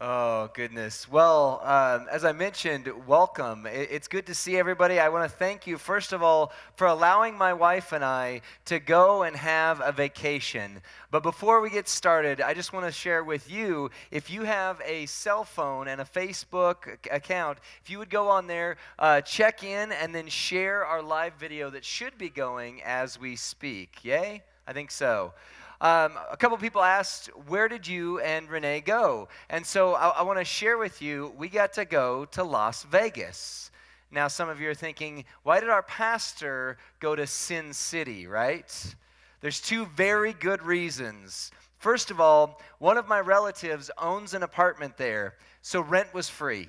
Oh, goodness. Well, as I mentioned, welcome. It's good to see everybody. I want to thank you, first of all, for allowing my wife and I to go and have a vacation. But before we get started, I just want to share with you, if you have a cell phone and a Facebook account, if you would go on there, check in, and then share our live video that should be going as we speak. Yay? I think so. A couple people asked, where did you and Renee go? And so I want to share with you, we got to go to Las Vegas. Now, some of you are thinking, why did our pastor go to Sin City, right? There's two very good reasons. First of all, one of my relatives owns an apartment there, so rent was free.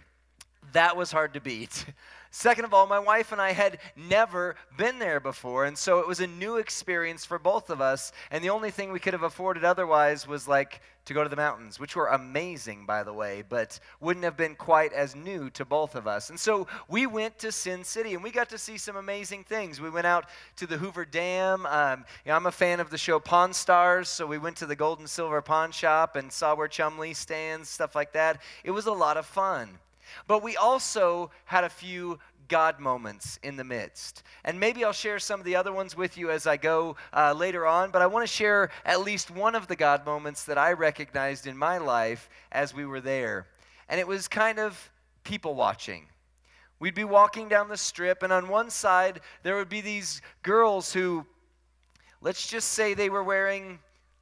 That was hard to beat. Second of all, my wife and I had never been there before, and so it was a new experience for both of us, and the only thing we could have afforded otherwise was to go to the mountains, which were amazing, by the way, but wouldn't have been quite as new to both of us. And so we went to Sin City, and we got to see some amazing things. We went out to the Hoover Dam. I'm a fan of the show Pawn Stars, so we went to the Gold and Silver Pawn Shop and saw where Chumlee stands, stuff like that. It was a lot of fun. But we also had a few God moments in the midst. And maybe I'll share some of the other ones with you as I go later on, but I want to share at least one of the God moments that I recognized in my life as we were there. And it was kind of people watching. We'd be walking down the strip, and on one side there would be these girls who, let's just say they were wearing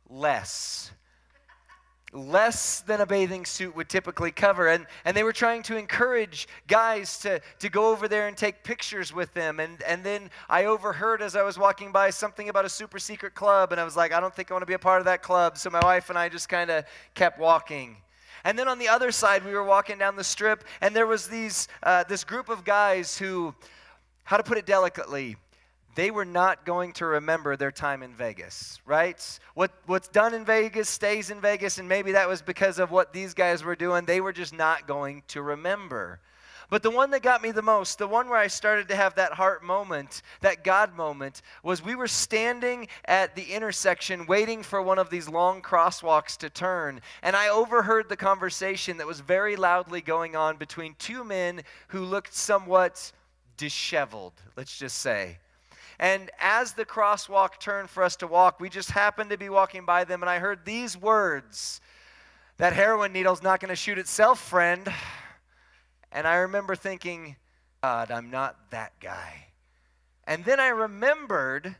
less than a bathing suit would typically cover. And they were trying to encourage guys to go over there and take pictures with them. And then I overheard as I was walking by something about a super secret club, and I was like, I don't think I want to be a part of that club. So my wife and I just kind of kept walking. And then on the other side, we were walking down the strip, and there was this group of guys who, how to put it delicately, they were not going to remember their time in Vegas, right? What's done in Vegas stays in Vegas, and maybe that was because of what these guys were doing. They were just not going to remember. But the one that got me the most, the one where I started to have that heart moment, that God moment, was we were standing at the intersection waiting for one of these long crosswalks to turn, and I overheard the conversation that was very loudly going on between two men who looked somewhat disheveled, let's just say. And as the crosswalk turned for us to walk, we just happened to be walking by them, and I heard these words, "That heroin needle's not going to shoot itself, friend." And I remember thinking, God, I'm not that guy. And then I remembered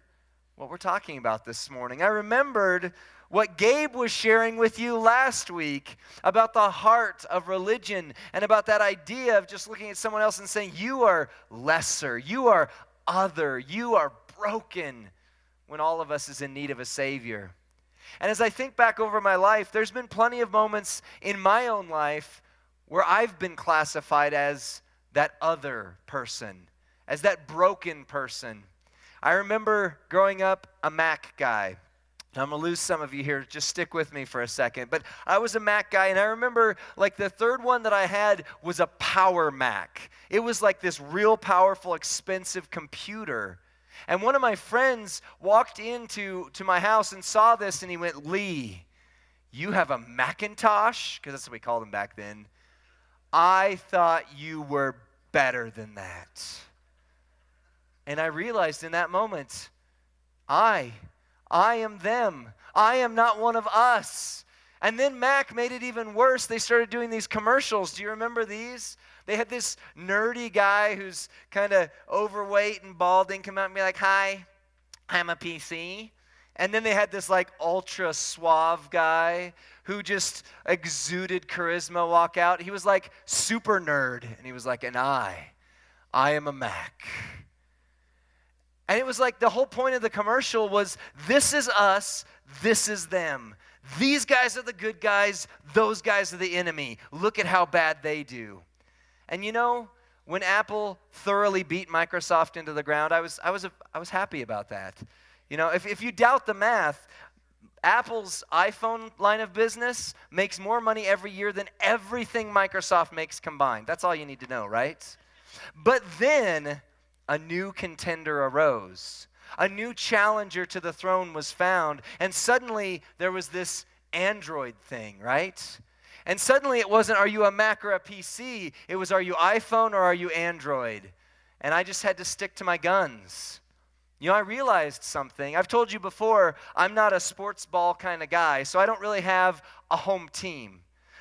what we're talking about this morning. I remembered what Gabe was sharing with you last week about the heart of religion and about that idea of just looking at someone else and saying, you are lesser, you are other, you are broken, when all of us is in need of a Savior. And as I think back over my life, there's been plenty of moments in my own life where I've been classified as that other person, as that broken person. I remember growing up a Mac guy. I'm going to lose some of you here. Just stick with me for a second. But I was a Mac guy, and I remember the third one that I had was a Power Mac. It was like this real powerful, expensive computer. And one of my friends walked into my house and saw this, and he went, "Lee, you have a Macintosh?" Because that's what we called them back then. "I thought you were better than that." And I realized in that moment, I am them. I am not one of us. And then Mac made it even worse. They started doing these commercials. Do you remember these? They had this nerdy guy who's kind of overweight and balding come out and be like, "Hi, I'm a PC." And then they had this ultra suave guy who just exuded charisma walk out. He was like super nerd. And he was like, "And I am a Mac." And it was like the whole point of the commercial was, this is us, this is them. These guys are the good guys, those guys are the enemy. Look at how bad they do. And when Apple thoroughly beat Microsoft into the ground, I was happy about that. If you doubt the math, Apple's iPhone line of business makes more money every year than everything Microsoft makes combined. That's all you need to know, right? But then a new contender arose. A new challenger to the throne was found. And suddenly there was this Android thing, right? And suddenly it wasn't, are you a Mac or a PC? It was, are you iPhone or are you Android? And I just had to stick to my guns. I realized something. I've told you before, I'm not a sports ball kind of guy, so I don't really have a home team.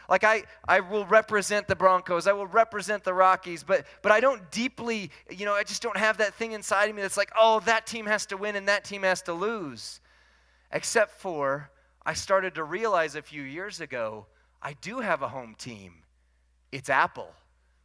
Like I will represent the Broncos, I will represent the Rockies, but I don't deeply, I just don't have that thing inside of me that's like, oh, that team has to win and that team has to lose. Except for, I started to realize a few years ago, I do have a home team. It's Apple,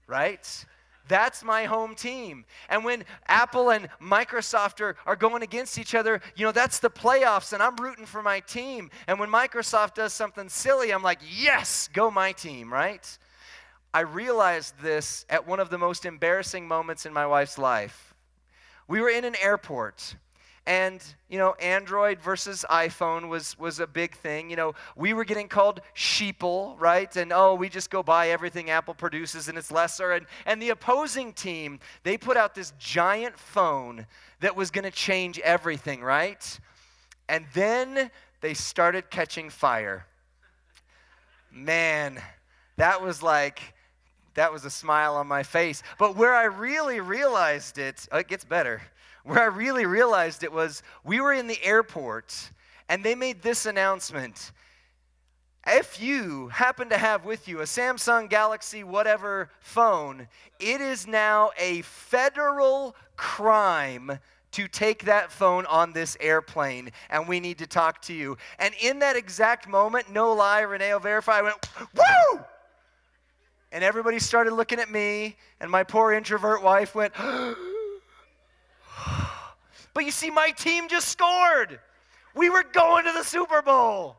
right? That's my home team. And when Apple and Microsoft are going against each other, that's the playoffs, and I'm rooting for my team. And when Microsoft does something silly, I'm like, yes, go my team, right? I realized this at one of the most embarrassing moments in my wife's life. We were in an airport. And, Android versus iPhone was a big thing. We were getting called sheeple, right? And, we just go buy everything Apple produces and it's lesser. And the opposing team, they put out this giant phone that was going to change everything, right? And then they started catching fire. Man, that was a smile on my face. But where I really realized it gets better. Where I really realized it was, we were in the airport, and they made this announcement. If you happen to have with you a Samsung Galaxy whatever phone, it is now a federal crime to take that phone on this airplane, and we need to talk to you. And in that exact moment, no lie, Renee will verify, I went, woo! And everybody started looking at me, and my poor introvert wife went, but you see, my team just scored. We were going to the Super Bowl.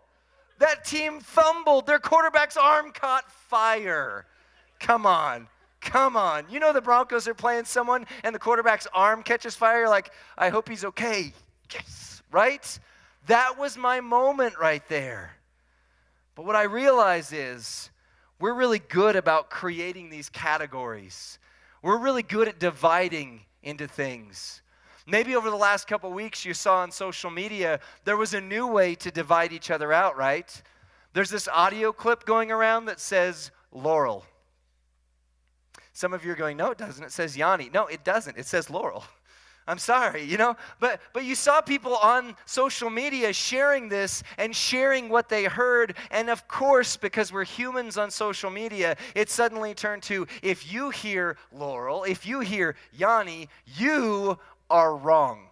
That team fumbled. Their quarterback's arm caught fire. Come on. The Broncos are playing someone and the quarterback's arm catches fire. You're like, I hope he's okay. Yes, right? That was my moment right there. But what I realize is we're really good about creating these categories. We're really good at dividing into things. Maybe over the last couple weeks you saw on social media, there was a new way to divide each other out, right? There's this audio clip going around that says Laurel. Some of you are going, no, it doesn't. It says Yanni. No, it doesn't. It says Laurel. I'm sorry, But you saw people on social media sharing this and sharing what they heard. And of course, because we're humans on social media, it suddenly turned to, if you hear Laurel, if you hear Yanni, you are wrong.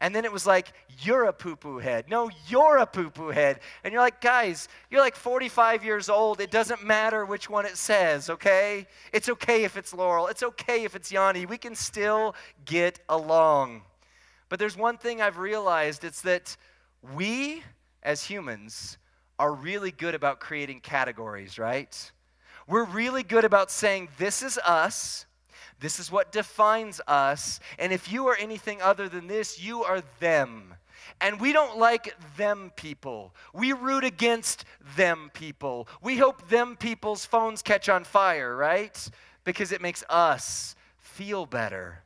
And then it was like, you're a poo-poo head. No, you're a poo-poo head. And you're like, guys, you're like 45 years old. It doesn't matter which one it says, okay? It's okay if it's Laurel. It's okay if it's Yanni. We can still get along. But there's one thing I've realized. It's that we, as humans, are really good about creating categories, right? We're really good about saying, this is us. This is what defines us, and if you are anything other than this, you are them. And we don't like them people. We root against them people. We hope them people's phones catch on fire, right? Because it makes us feel better.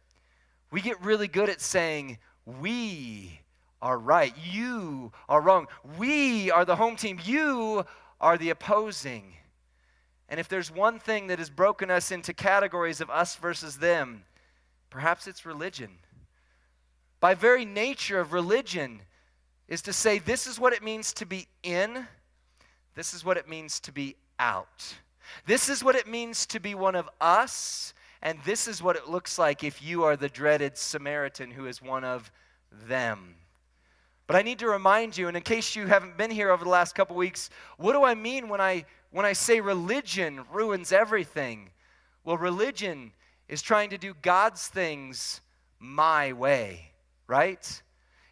We get really good at saying, we are right, you are wrong. We are the home team, you are the opposing. And if there's one thing that has broken us into categories of us versus them, perhaps it's religion. By very nature of religion is to say this is what it means to be in, this is what it means to be out. This is what it means to be one of us, and this is what it looks like if you are the dreaded Samaritan who is one of them. But I need to remind you, and in case you haven't been here over the last couple weeks, what do I mean when I say religion ruins everything? Well, religion is trying to do God's things my way, right?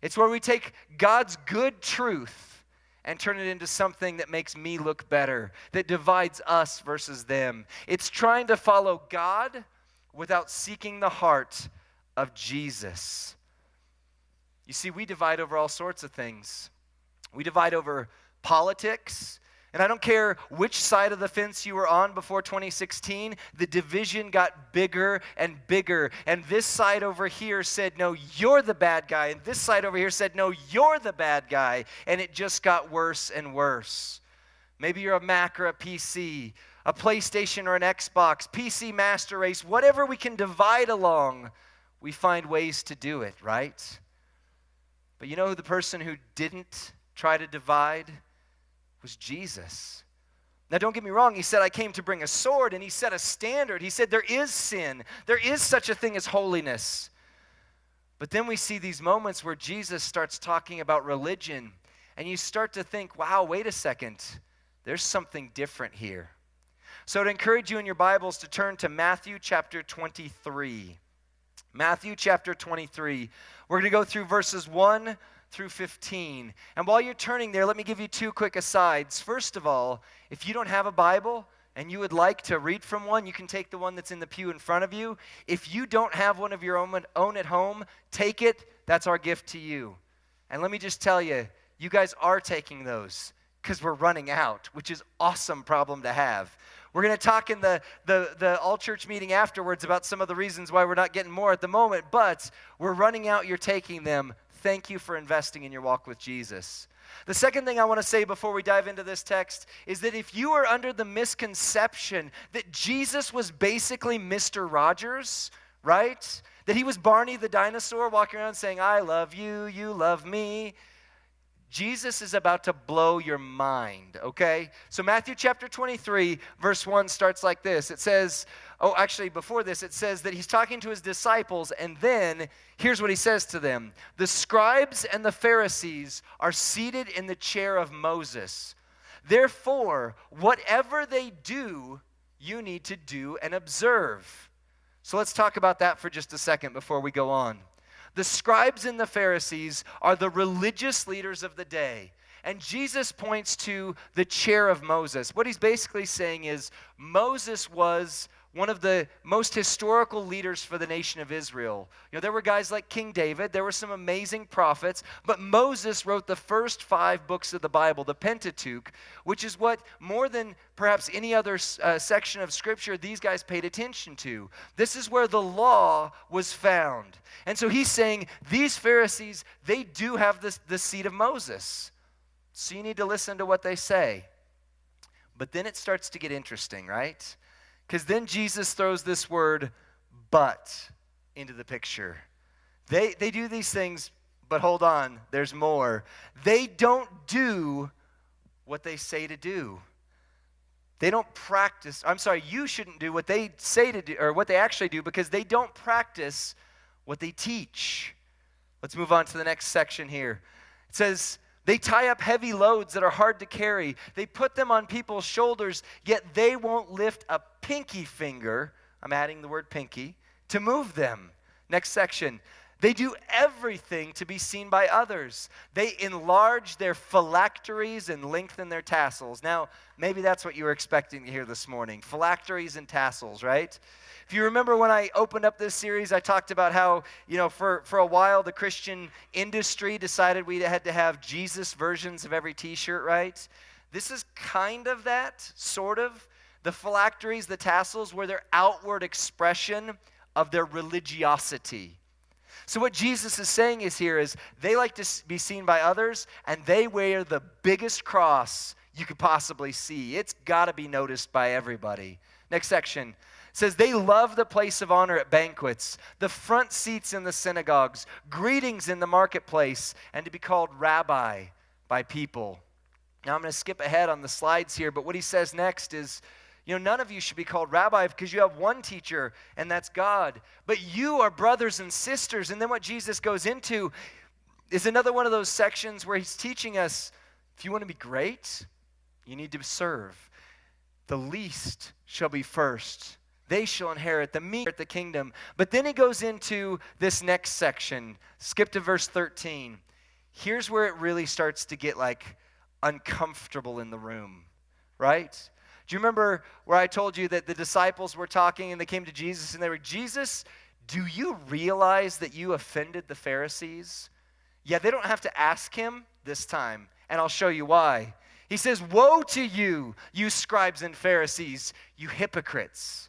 It's where we take God's good truth and turn it into something that makes me look better, that divides us versus them. It's trying to follow God without seeking the heart of Jesus. You see, we divide over all sorts of things. We divide over politics. And I don't care which side of the fence you were on before 2016, the division got bigger and bigger. And this side over here said, no, you're the bad guy. And this side over here said, no, you're the bad guy. And it just got worse and worse. Maybe you're a Mac or a PC, a PlayStation or an Xbox, PC Master Race, whatever we can divide along, we find ways to do it, right? But you know who the person who didn't try to divide was Jesus. Now, don't get me wrong. He said, I came to bring a sword, and he set a standard. He said, there is sin. There is such a thing as holiness. But then we see these moments where Jesus starts talking about religion, and you start to think, wow, wait a second. There's something different here. So I'd encourage you in your Bibles to turn to Matthew chapter 23. Matthew chapter 23. We're going to go through verses 1 through 15. And while you're turning there, let me give you two quick asides. First of all, if you don't have a Bible and you would like to read from one, you can take the one that's in the pew in front of you. If you don't have one of your own at home, take it. That's our gift to you. And let me just tell you, you guys are taking those because we're running out, which is an awesome problem to have. We're going to talk in the all-church meeting afterwards about some of the reasons why we're not getting more at the moment, but we're running out, you're taking them. Thank you for investing in your walk with Jesus. The second thing I want to say before we dive into this text is that if you are under the misconception that Jesus was basically Mr. Rogers, right? That he was Barney the dinosaur walking around saying, I love you, you love me. Jesus is about to blow your mind, okay? So Matthew chapter 23, verse 1 starts like this. It says, before this, it says that he's talking to his disciples, and then here's what he says to them. The scribes and the Pharisees are seated in the chair of Moses. Therefore, whatever they do, you need to do and observe. So let's talk about that for just a second before we go on. The scribes and the Pharisees are the religious leaders of the day. And Jesus points to the chair of Moses. What he's basically saying is Moses was one of the most historical leaders for the nation of Israel. You know, there were guys like King David. There were some amazing prophets. But Moses wrote the first 5 books of the Bible, the Pentateuch, which is what more than perhaps any other section of Scripture these guys paid attention to. This is where the law was found. And so he's saying these Pharisees, they do have the seat of Moses. So you need to listen to what they say. But then it starts to get interesting, right? Because then Jesus throws this word, but, into the picture. They do these things, but hold on, there's more. They don't do what they say to do. They don't practice. You shouldn't do what they say to do, or what they actually do, because they don't practice what they teach. Let's move on to the next section here. It says, they tie up heavy loads that are hard to carry. They put them on people's shoulders, yet they won't lift a pinky finger, I'm adding the word pinky, to move them. Next section. They do everything to be seen by others. They enlarge their phylacteries and lengthen their tassels. Now, maybe that's what you were expecting to hear this morning. Phylacteries and tassels, right? If you remember when I opened up this series, I talked about how, for a while the Christian industry decided we had to have Jesus versions of every t-shirt, right? This is kind of that, sort of. The phylacteries, the tassels, were their outward expression of their religiosity. So what Jesus is saying is they like to be seen by others, and they wear the biggest cross you could possibly see. It's got to be noticed by everybody. Next section. It says, they love the place of honor at banquets, the front seats in the synagogues, greetings in the marketplace, and to be called rabbi by people. Now I'm going to skip ahead on the slides here, but what he says next is, none of you should be called rabbi because you have one teacher, and that's God. But you are brothers and sisters. And then what Jesus goes into is another one of those sections where he's teaching us, if you want to be great, you need to serve. The least shall be first. They shall inherit the kingdom. But then he goes into this next section. Skip to verse 13. Here's where it really starts to get uncomfortable in the room, right? Do you remember where I told you that the disciples were talking and they came to Jesus and they were, Jesus, do you realize that you offended the Pharisees? Yeah, they don't have to ask him this time, and I'll show you why. He says, woe to you, you scribes and Pharisees, you hypocrites.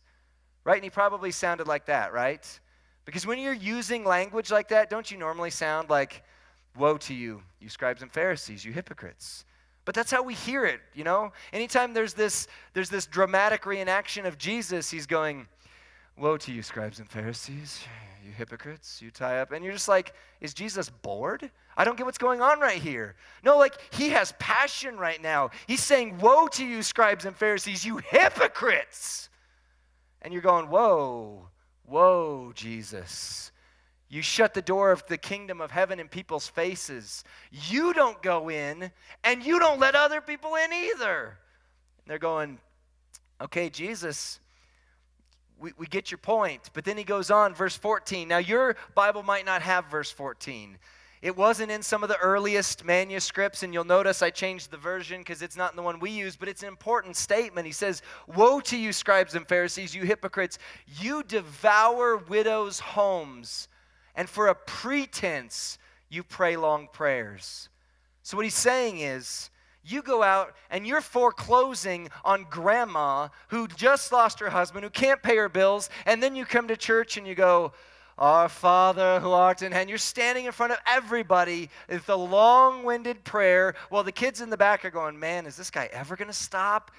Right? And he probably sounded like that, right? Because when you're using language like that, don't you normally sound like, woe to you, you scribes and Pharisees, you hypocrites. But that's how we hear it, you know? Anytime there's this dramatic reenaction of Jesus, he's going, woe to you, scribes and Pharisees, you hypocrites, you tie up. And you're just like, is Jesus bored? I don't get what's going on right here. No, like, he has passion right now. He's saying, woe to you, scribes and Pharisees, you hypocrites. And you're going, whoa, whoa, Jesus. You shut the door of the kingdom of heaven in people's faces. You don't go in, and you don't let other people in either. And they're going, okay, Jesus, we get your point. But then he goes on, verse 14. Now, your Bible might not have verse 14. It wasn't in some of the earliest manuscripts, and you'll notice I changed the version because it's not in the one we use, but it's an important statement. He says, woe to you, scribes and Pharisees, you hypocrites. You devour widows' homes, and for a pretense, you pray long prayers. So what he's saying is, you go out and you're foreclosing on grandma who just lost her husband, who can't pay her bills, and then you come to church and you go, Our Father who art in heaven. You're standing in front of everybody with the long-winded prayer while the kids in the back are going, man, is this guy ever going to stop?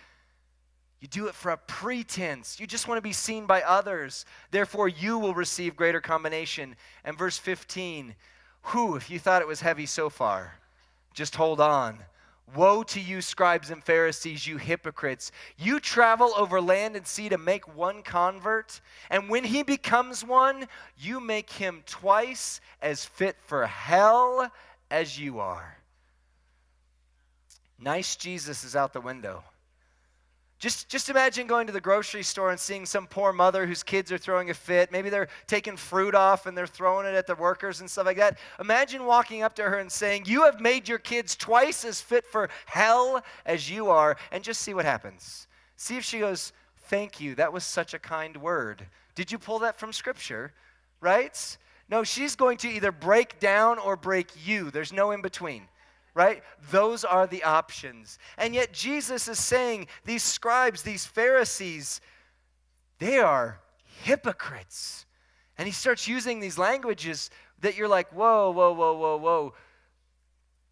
You do it for a pretense. You just want to be seen by others. Therefore, you will receive greater commendation. And verse 15, if you thought it was heavy so far, just hold on. Woe to you, scribes and Pharisees, you hypocrites. You travel over land and sea to make one convert, and when he becomes one, you make him twice as fit for hell as you are. Nice Jesus is out the window. Just imagine going to the grocery store and seeing some poor mother whose kids are throwing a fit. Maybe they're taking fruit off and they're throwing it at the workers and stuff like that. Imagine walking up to her and saying, you have made your kids twice as fit for hell as you are, and just see what happens. See if she goes, thank you, that was such a kind word. Did you pull that from Scripture, right? No, she's going to either break down or break you. There's no in between. Right? Those are the options. And yet Jesus is saying these scribes, these Pharisees, they are hypocrites. And he starts using these languages that you're like, whoa, whoa, whoa, whoa, whoa.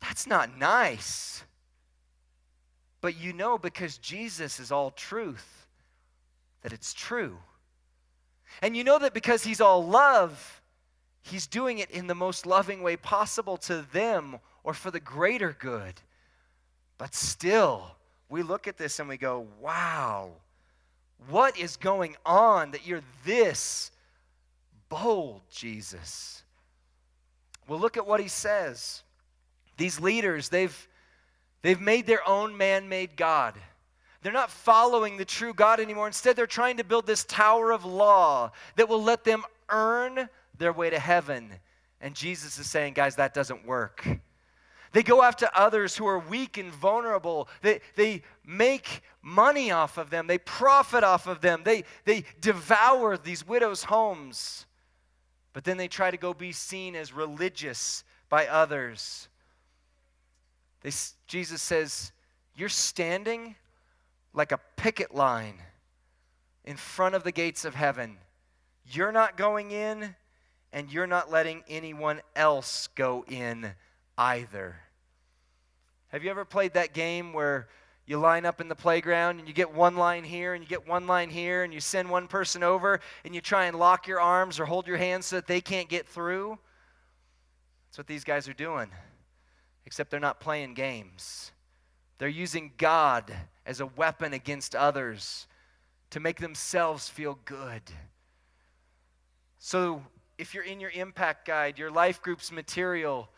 That's not nice. But you know, because Jesus is all truth, that it's true. And you know that because he's all love, he's doing it in the most loving way possible to them or for the greater good. But still, we look at this and we go, wow, what is going on that you're this bold, Jesus? Well, look at what he says. These leaders, they've made their own man-made God. They're not following the true God anymore. Instead, they're trying to build this tower of law that will let them earn their way to heaven. And Jesus is saying, guys, that doesn't work. They go after others who are weak and vulnerable. They make money off of them. They profit off of them. They devour these widows' homes. But then they try to go be seen as religious by others. Jesus says, you're standing like a picket line in front of the gates of heaven. You're not going in, and you're not letting anyone else go in either. Have you ever played that game where you line up in the playground and you get one line here and you get one line here and you send one person over and you try and lock your arms or hold your hands so that they can't get through? That's what these guys are doing, except they're not playing games. They're using God as a weapon against others to make themselves feel good. So if you're in your impact guide, your life group's material,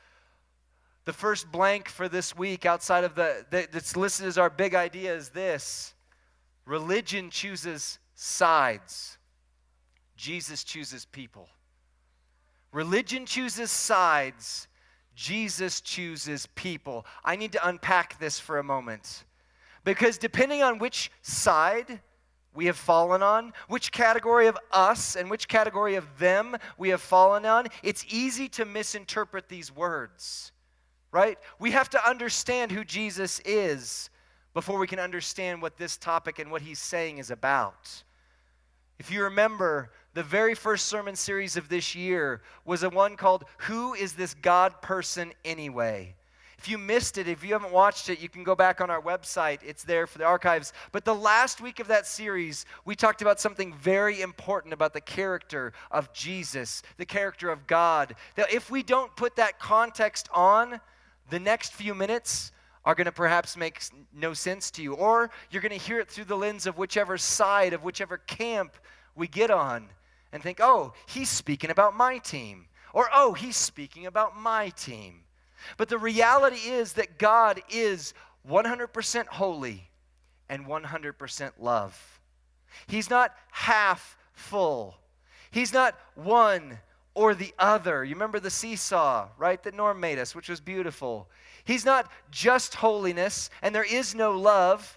the first blank for this week outside of that's listed as our big idea is this: religion chooses sides. Jesus chooses people. Religion chooses sides. Jesus chooses people. I need to unpack this for a moment, because depending on which side we have fallen on, which category of us and which category of them we have fallen on, it's easy to misinterpret these words. Right? We have to understand who Jesus is before we can understand what this topic and what he's saying is about. If you remember, the very first sermon series of this year was a one called, Who is this God person anyway? If you missed it, if you haven't watched it, you can go back on our website. It's there for the archives. But the last week of that series, we talked about something very important about the character of Jesus, the character of God. That if we don't put that context on, the next few minutes are going to perhaps make no sense to you. Or you're going to hear it through the lens of whichever side, of whichever camp we get on, and think, oh, he's speaking about my team. Or, oh, he's speaking about my team. But the reality is that God is 100% holy and 100% love. He's not half full. He's not one or the other. You remember the seesaw, right, that Norm made us, which was beautiful. He's not just holiness and there is no love.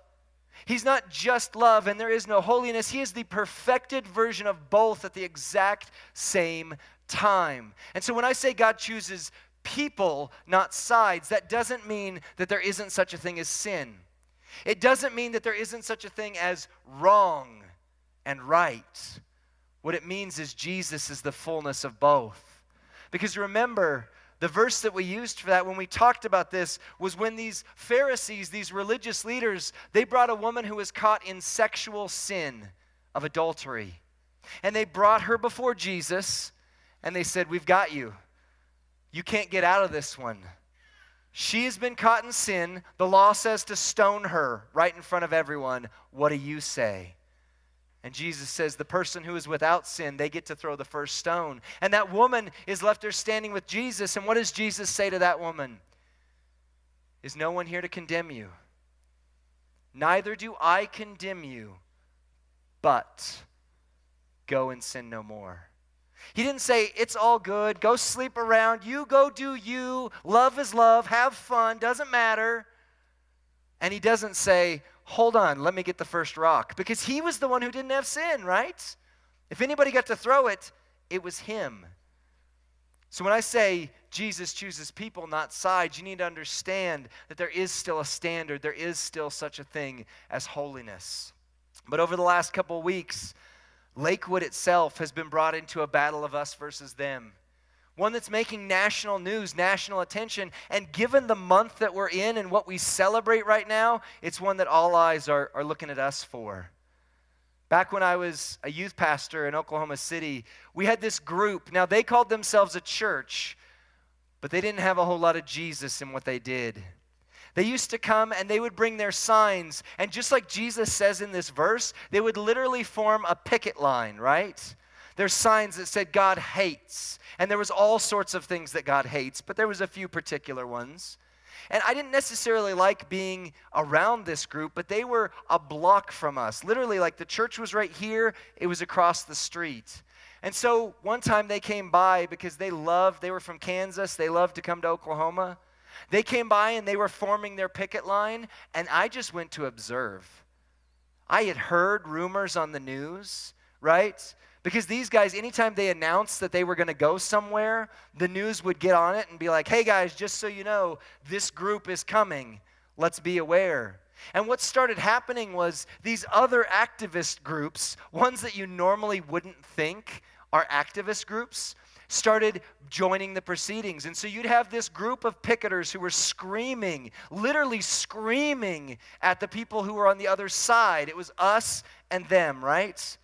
He's not just love and there is no holiness. He is the perfected version of both at the exact same time. And so when I say God chooses people, not sides, that doesn't mean that there isn't such a thing as sin. It doesn't mean that there isn't such a thing as wrong and right. What it means is Jesus is the fullness of both. Because remember, the verse that we used for that when we talked about this was when these Pharisees, these religious leaders, they brought a woman who was caught in sexual sin of adultery. And they brought her before Jesus, and they said, we've got you. You can't get out of this one. She has been caught in sin. The law says to stone her right in front of everyone. What do you say? And Jesus says the person who is without sin, they get to throw the first stone. And that woman is left there standing with Jesus. And what does Jesus say to that woman? Is no one here to condemn you? Neither do I condemn you, but go and sin no more. He didn't say, it's all good, go sleep around, you go do you, love is love, have fun, doesn't matter. And he doesn't say, hold on, let me get the first rock. Because he was the one who didn't have sin, right? If anybody got to throw it, it was him. So when I say Jesus chooses people, not sides, you need to understand that there is still a standard, there is still such a thing as holiness. But over the last couple of weeks, Lakewood itself has been brought into a battle of us versus them. One that's making national news, national attention. And given the month that we're in and what we celebrate right now, it's one that all eyes are looking at us for. Back when I was a youth pastor in Oklahoma City, we had this group. Now, they called themselves a church, but they didn't have a whole lot of Jesus in what they did. They used to come and they would bring their signs, and just like Jesus says in this verse, they would literally form a picket line, right? There's signs that said God hates, and there was all sorts of things that God hates, but there was a few particular ones. And I didn't necessarily like being around this group, but they were a block from us. Literally, like the church was right here, it was across the street. And so one time they came by because they were from Kansas, they loved to come to Oklahoma. They came by and they were forming their picket line, and I just went to observe. I had heard rumors on the news, right? Because these guys, anytime they announced that they were going to go somewhere, the news would get on it and be like, hey guys, just so you know, this group is coming. Let's be aware. And what started happening was these other activist groups, ones that you normally wouldn't think are activist groups, started joining the proceedings. And so you'd have this group of picketers who were screaming, literally screaming at the people who were on the other side. It was us and them, right?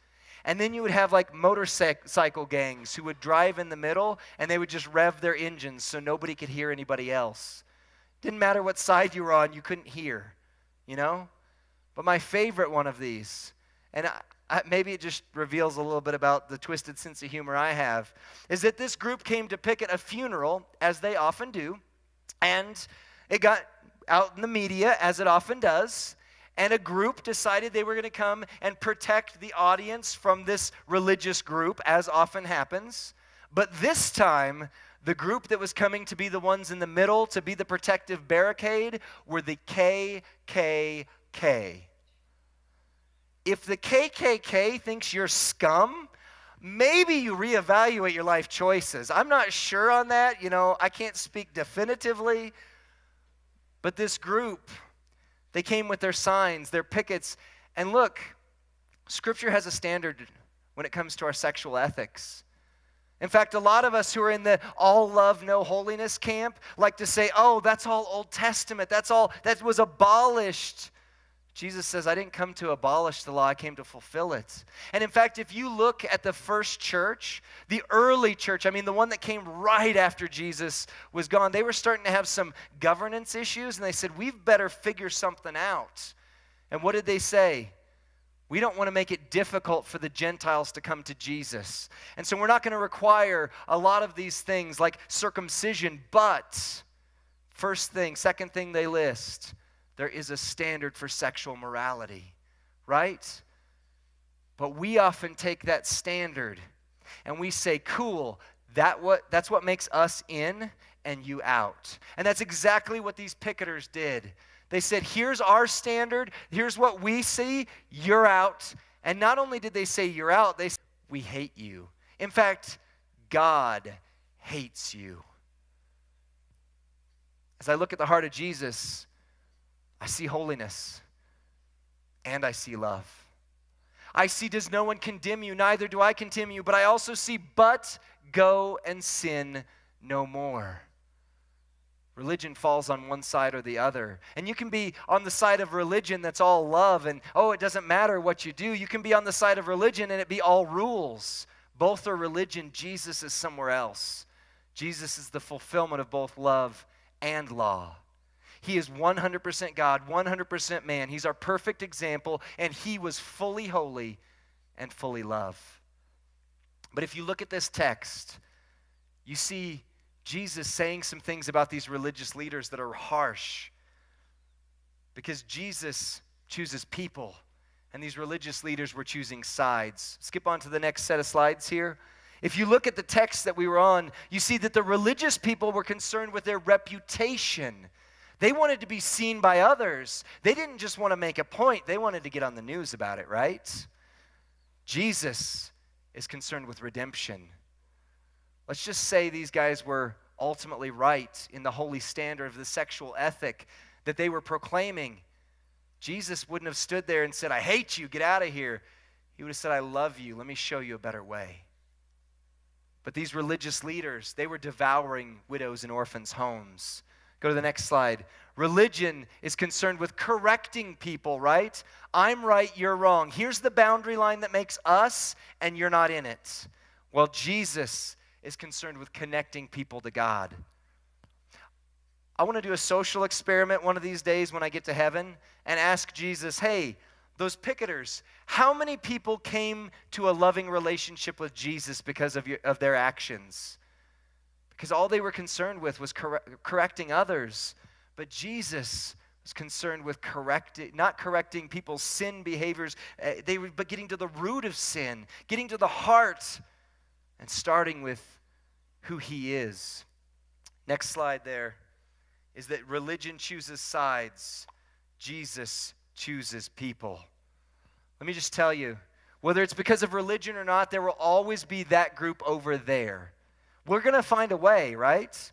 And then you would have like motorcycle gangs who would drive in the middle and they would just rev their engines so nobody could hear anybody else. Didn't matter what side you were on, you couldn't hear, you know? But my favorite one of these, and maybe it just reveals a little bit about the twisted sense of humor I have, is that this group came to picket a funeral, as they often do, and it got out in the media, as it often does, and a group decided they were going to come and protect the audience from this religious group, as often happens. But this time, the group that was coming to be the ones in the middle, to be the protective barricade, were the KKK. If the KKK thinks you're scum, maybe you reevaluate your life choices. I'm not sure on that. I can't speak definitively. But this group, they came with their signs, their pickets. And look, Scripture has a standard when it comes to our sexual ethics. In fact, a lot of us who are in the all love, no holiness camp like to say, oh, that's all Old Testament. That was abolished. Jesus says, I didn't come to abolish the law. I came to fulfill it. And in fact, if you look at the first church, the early church, the one that came right after Jesus was gone, they were starting to have some governance issues, and they said, we've better figure something out. And what did they say? We don't want to make it difficult for the Gentiles to come to Jesus. And so we're not going to require a lot of these things like circumcision, but second thing they list, there is a standard for sexual morality, right? But we often take that standard and we say, cool, that's what makes us in and you out. And that's exactly what these picketers did. They said, here's our standard, here's what we see, you're out. And not only did they say you're out, they said, we hate you. In fact, God hates you. As I look at the heart of Jesus, I see holiness and I see love. I see, does no one condemn you? Neither do I condemn you. But I also see, but go and sin no more. Religion falls on one side or the other. And you can be on the side of religion that's all love and, it doesn't matter what you do. You can be on the side of religion and it be all rules. Both are religion. Jesus is somewhere else. Jesus is the fulfillment of both love and law. He is 100% God, 100% man. He's our perfect example, and he was fully holy and fully love. But if you look at this text, you see Jesus saying some things about these religious leaders that are harsh, because Jesus chooses people, and these religious leaders were choosing sides. Skip on to the next set of slides here. If you look at the text that we were on, you see that the religious people were concerned with their reputation. They wanted to be seen by others. They didn't just want to make a point. They wanted to get on the news about it, right? Jesus is concerned with redemption. Let's just say these guys were ultimately right in the holy standard of the sexual ethic that they were proclaiming. Jesus wouldn't have stood there and said, I hate you, get out of here. He would have said, I love you, let me show you a better way. But these religious leaders, they were devouring widows' and orphans' homes. Go to the next slide. Religion is concerned with correcting people, right? I'm right, you're wrong. Here's the boundary line that makes us, and you're not in it. Well, Jesus is concerned with connecting people to God. I want to do a social experiment one of these days when I get to heaven and ask Jesus, hey, those picketers, how many people came to a loving relationship with Jesus because of their actions? Because all they were concerned with was correcting others. But Jesus was concerned with not correcting people's sin behaviors, but getting to the root of sin, getting to the heart, and starting with who he is. Next slide there is that religion chooses sides. Jesus chooses people. Let me just tell you, whether it's because of religion or not, there will always be that group over there. We're going to find a way, right?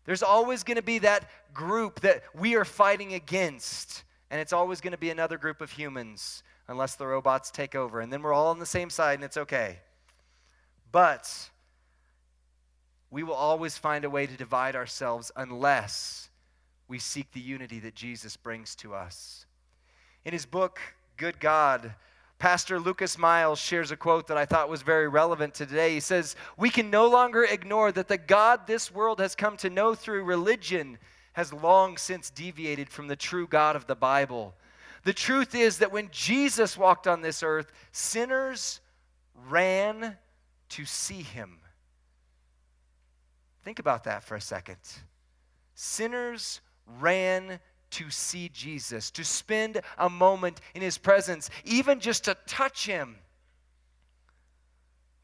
There's always going to be that group that we are fighting against, and it's always going to be another group of humans unless the robots take over, and then we're all on the same side and it's okay. But we will always find a way to divide ourselves unless we seek the unity that Jesus brings to us. In his book, Good God, Pastor Myles shares a quote that I thought was very relevant to today. He says, we can no longer ignore that the God this world has come to know through religion has long since deviated from the true God of the Bible. The truth is that when Jesus walked on this earth, sinners ran to see him. Think about that for a second. Sinners ran to see Jesus, to spend a moment in his presence, even just to touch him.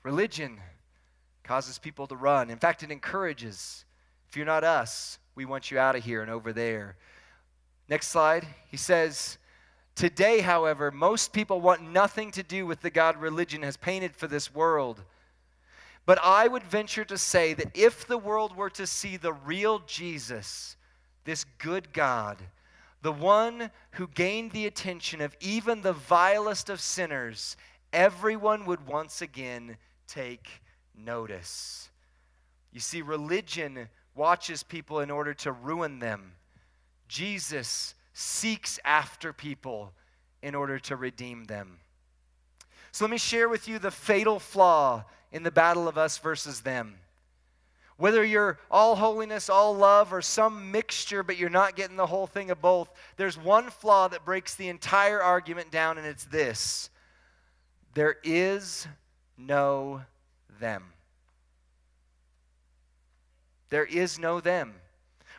Religion causes people to run. In fact, it encourages. If you're not us, we want you out of here and over there. Next slide. He says, today, however, most people want nothing to do with the God religion has painted for this world. But I would venture to say that if the world were to see the real Jesus, this good God, the one who gained the attention of even the vilest of sinners, everyone would once again take notice. You see, religion watches people in order to ruin them. Jesus seeks after people in order to redeem them. So let me share with you the fatal flaw in the battle of us versus them. Whether you're all holiness, all love, or some mixture, but you're not getting the whole thing of both, there's one flaw that breaks the entire argument down, and it's this: there is no them. There is no them.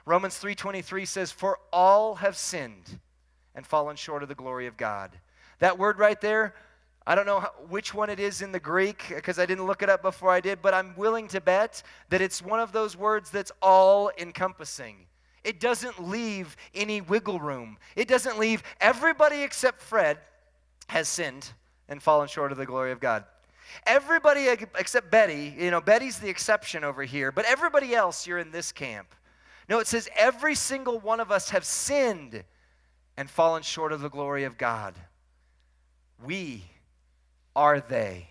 Romans 3:23 says, "For all have sinned and fallen short of the glory of God." That word right there, I don't know which one it is in the Greek because I didn't look it up before I did, but I'm willing to bet that it's one of those words that's all-encompassing. It doesn't leave any wiggle room. It doesn't leave everybody except Fred has sinned and fallen short of the glory of God. Everybody except Betty, Betty's the exception over here, but everybody else, you're in this camp. No, it says every single one of us have sinned and fallen short of the glory of God. We are they.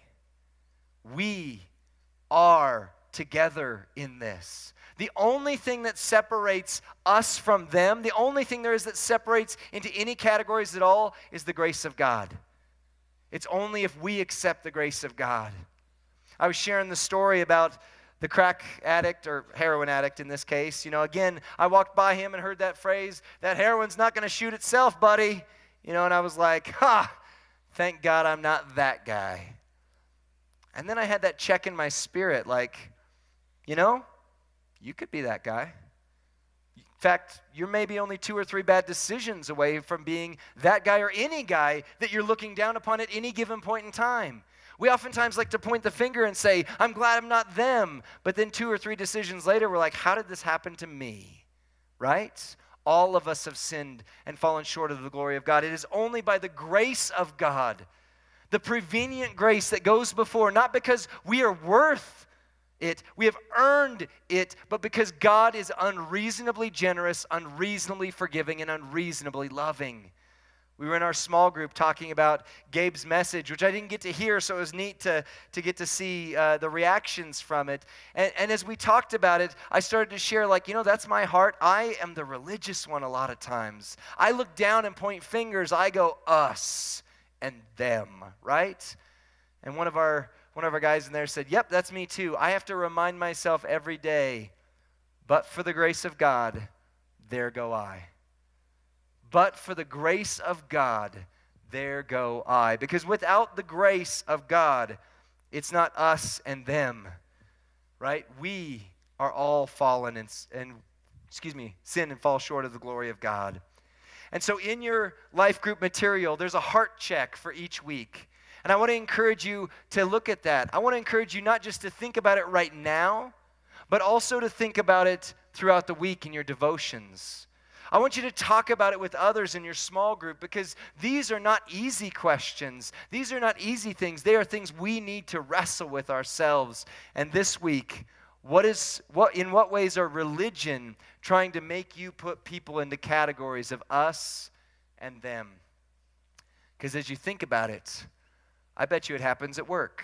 We are together in this. The only thing that separates us from them, the only thing there is that separates into any categories at all, is the grace of God. It's only if we accept the grace of God. I was sharing the story about the crack addict, or heroin addict in this case. Again, I walked by him and heard that phrase, "That heroin's not going to shoot itself, buddy." And I was like, thank God I'm not that guy. And then I had that check in my spirit, like, you could be that guy. In fact, you're maybe only 2 or 3 bad decisions away from being that guy or any guy that you're looking down upon at any given point in time. We oftentimes like to point the finger and say, "I'm glad I'm not them." But then 2 or 3 decisions later, we're like, how did this happen to me? Right? All of us have sinned and fallen short of the glory of God. It is only by the grace of God, the prevenient grace that goes before, not because we are worth it, we have earned it, but because God is unreasonably generous, unreasonably forgiving, and unreasonably loving. We were in our small group talking about Gabe's message, which I didn't get to hear, so it was neat to get to see the reactions from it. And as we talked about it, I started to share, that's my heart. I am the religious one a lot of times. I look down and point fingers. I go, us and them, right? And one of our guys in there said, "Yep, that's me too. I have to remind myself every day, but for the grace of God, there go I." But for the grace of God, there go I. Because without the grace of God, it's not us and them, right? We are all fallen and sin and fall short of the glory of God. And so in your life group material, there's a heart check for each week. And I want to encourage you to look at that. I want to encourage you not just to think about it right now, but also to think about it throughout the week in your devotions. I want you to talk about it with others in your small group, because these are not easy questions. These are not easy things. They are things we need to wrestle with ourselves. And this week, in what ways are religion trying to make you put people into categories of us and them? Because as you think about it, I bet you it happens at work.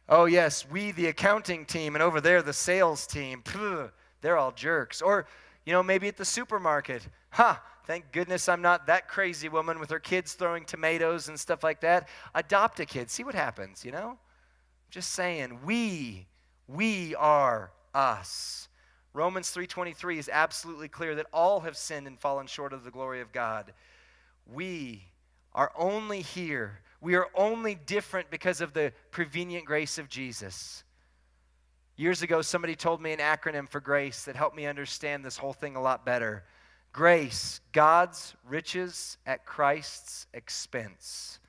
Oh yes, we the accounting team, and over there the sales team, they're all jerks. Or maybe at the supermarket. Thank goodness I'm not that crazy woman with her kids throwing tomatoes and stuff like that. Adopt a kid. See what happens, Just saying, we are us. Romans 3:23 is absolutely clear that all have sinned and fallen short of the glory of God. We are only here. We are only different because of the prevenient grace of Jesus. Years ago, somebody told me an acronym for grace that helped me understand this whole thing a lot better. Grace, God's riches at Christ's expense.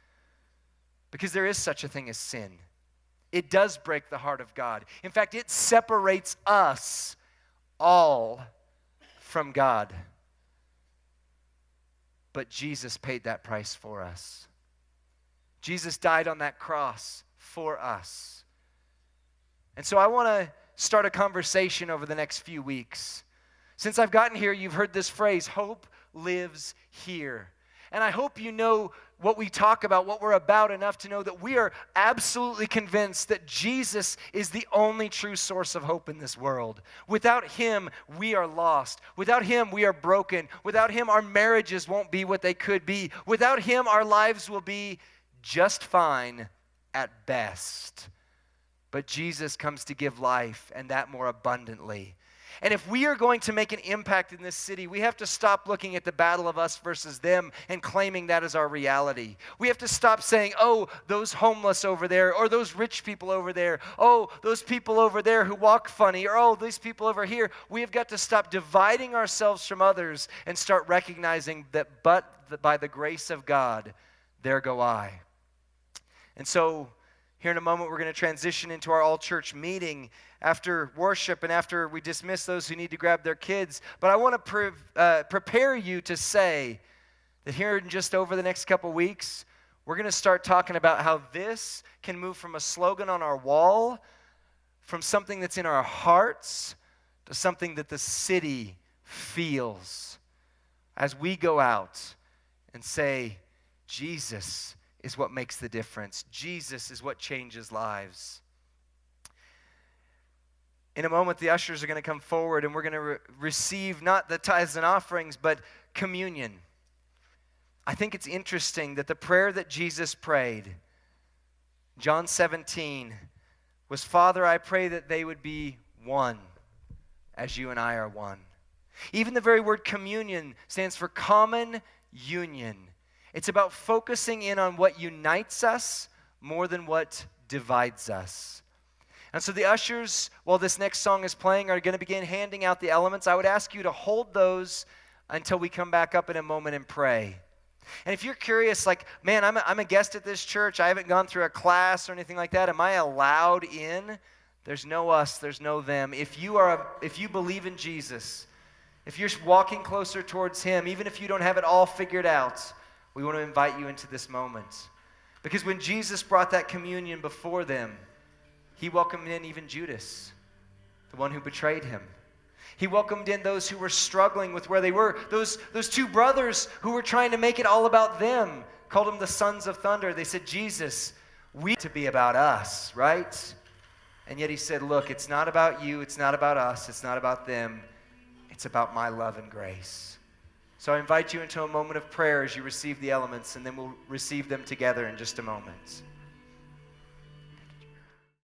Because there is such a thing as sin. It does break the heart of God. In fact, it separates us all from God. But Jesus paid that price for us. Jesus died on that cross for us. And so I want to start a conversation over the next few weeks. Since I've gotten here, you've heard this phrase, hope lives here. And I hope you know what we talk about, what we're about, enough to know that we are absolutely convinced that Jesus is the only true source of hope in this world. Without him, we are lost. Without him, we are broken. Without him, our marriages won't be what they could be. Without him, our lives will be just fine at best. But Jesus comes to give life, and that more abundantly. And if we are going to make an impact in this city, we have to stop looking at the battle of us versus them and claiming that as our reality. We have to stop saying, oh, those homeless over there, or those rich people over there, oh, those people over there who walk funny, or oh, these people over here. We have got to stop dividing ourselves from others and start recognizing that by the grace of God, there go I. And so here in a moment, we're going to transition into our all-church meeting after worship and after we dismiss those who need to grab their kids. But I want to prepare you to say that here in just over the next couple weeks, we're going to start talking about how this can move from a slogan on our wall, from something that's in our hearts, to something that the city feels as we go out and say, Jesus is what makes the difference. Jesus is what changes lives. In a moment, the ushers are going to come forward and we're going to receive not the tithes and offerings, but communion. I think it's interesting that the prayer that Jesus prayed, John 17, was, Father, I pray that they would be one as you and I are one. Even the very word communion stands for common union. It's about focusing in on what unites us more than what divides us. And so the ushers, while this next song is playing, are going to begin handing out the elements. I would ask you to hold those until we come back up in a moment and pray. And if you're curious, like, man, I'm a guest at this church. I haven't gone through a class or anything like that. Am I allowed in? There's no us. There's no them. If you believe in Jesus, if you're walking closer towards him, even if you don't have it all figured out, we want to invite you into this moment. Because when Jesus brought that communion before them, he welcomed in even Judas, the one who betrayed him. He welcomed in those who were struggling with where they were. Those two brothers who were trying to make it all about them, called them the sons of thunder. They said, Jesus, we to be about us, right? And yet he said, look, it's not about you, it's not about us, it's not about them. It's about my love and grace. So I invite you into a moment of prayer as you receive the elements, and then we'll receive them together in just a moment.